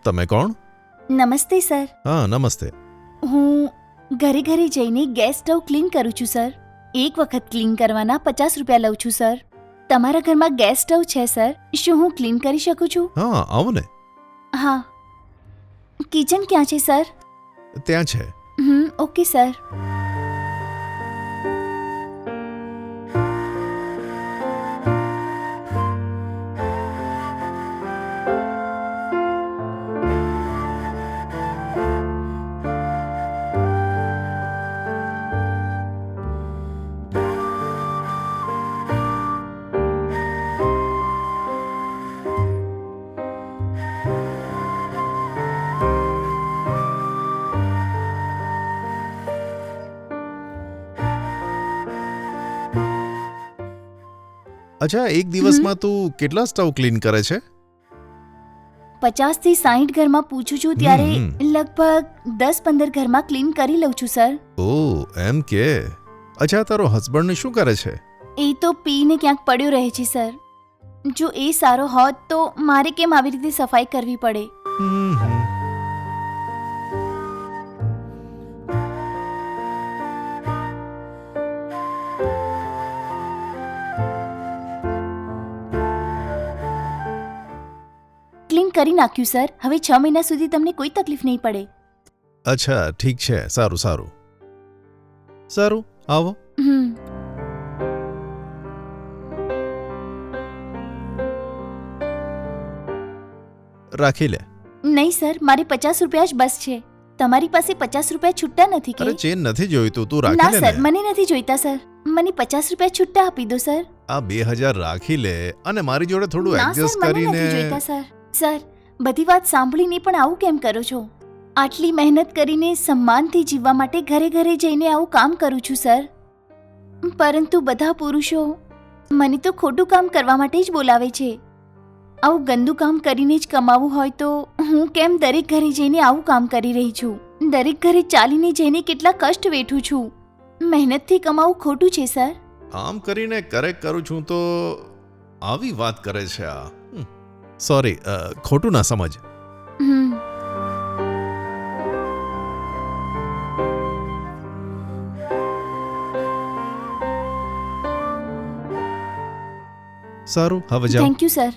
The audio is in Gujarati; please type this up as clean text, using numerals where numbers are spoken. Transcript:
તમે કોણ? નમસ્તે સર. હા નમસ્તે. હું ઘરે ઘરે જઈને ગેસ સ્ટવ ક્લીન કરું છું સર. એક વખત ક્લીન કરવાના 50 રૂપિયા લઉં છું સર. તમારા ઘરમાં ગેસ સ્ટવ છે સર? શું હું ક્લીન કરી શકું છું? હા આવો ને. હા. કિચન ક્યાં છે સર? ત્યાં છે. Okay sir. અચ્છા, એક દિવસમાં તું કેટલા સ્ટવ ક્લીન કરે છે? 50 થી 60 ઘરમાં પૂછું છું ત્યારે લગભગ 10-15 ઘરમાં ક્લીન કરી લઉં છું સર. ઓહ એમ કે. અચ્છા, તારો હસબન્ડ શું કરે છે? એ તો પીને ક્યાંક પડ્યો રહે છે સર. જો એ સારો હોત તો મારે કેમ આવી રીતે સફાઈ કરવી પડે? ક્લીન કરી નાખ્યું સર. હવે 6 મહિના સુધી તમને કોઈ તકલીફ નહીં પડે. અચ્છા ઠીક છે, સારું સારું સારું, આવો. રાખી લે. નહીં સર, મારે 50 રૂપિયા જ બસ છે. તમારી પાસે 50 રૂપિયા છૂટા નથી કે? અરે ચેન નથી જોઈતું, તું ના રાખી લે સર, ને. મને નથી જોઈતા સર. મને 50 રૂપિયા છૂટા આપી દો સર. આ 2000 રાખી લે અને મારી જોડે થોડું ના સર, એડજસ્ટ મને નથી જોઈતા કરીને. સર. સર, બધી વાત સાંભળીને પણ આવું કેમ કરો છો? આટલી મહેનત કરીને સન્માનથી જીવવા માટે ઘરે ઘરે જઈને આવું કામ કરું છું સર. પરંતુ બધા પુરુષો મને તો ખોટું કામ કરવા માટે જ બોલાવે છે. આવું ગંદુ કામ કરીને જ કમાવું હોય તો હું કેમ દરેક ઘરે જઈને આવું કામ કરી રહી છું? દરેક ઘરે ચાલીને જઈને કેટલા કષ્ટ વેઠું છું. મહેનતથી કમાવું ખોટું છે સર? આમ કરીને કરેક્ટ કરું છું તો આવી વાત કરે છે આ. સોરી, ખોટું ના સમજ. સારું, હવે જાઓ. Thank you sir.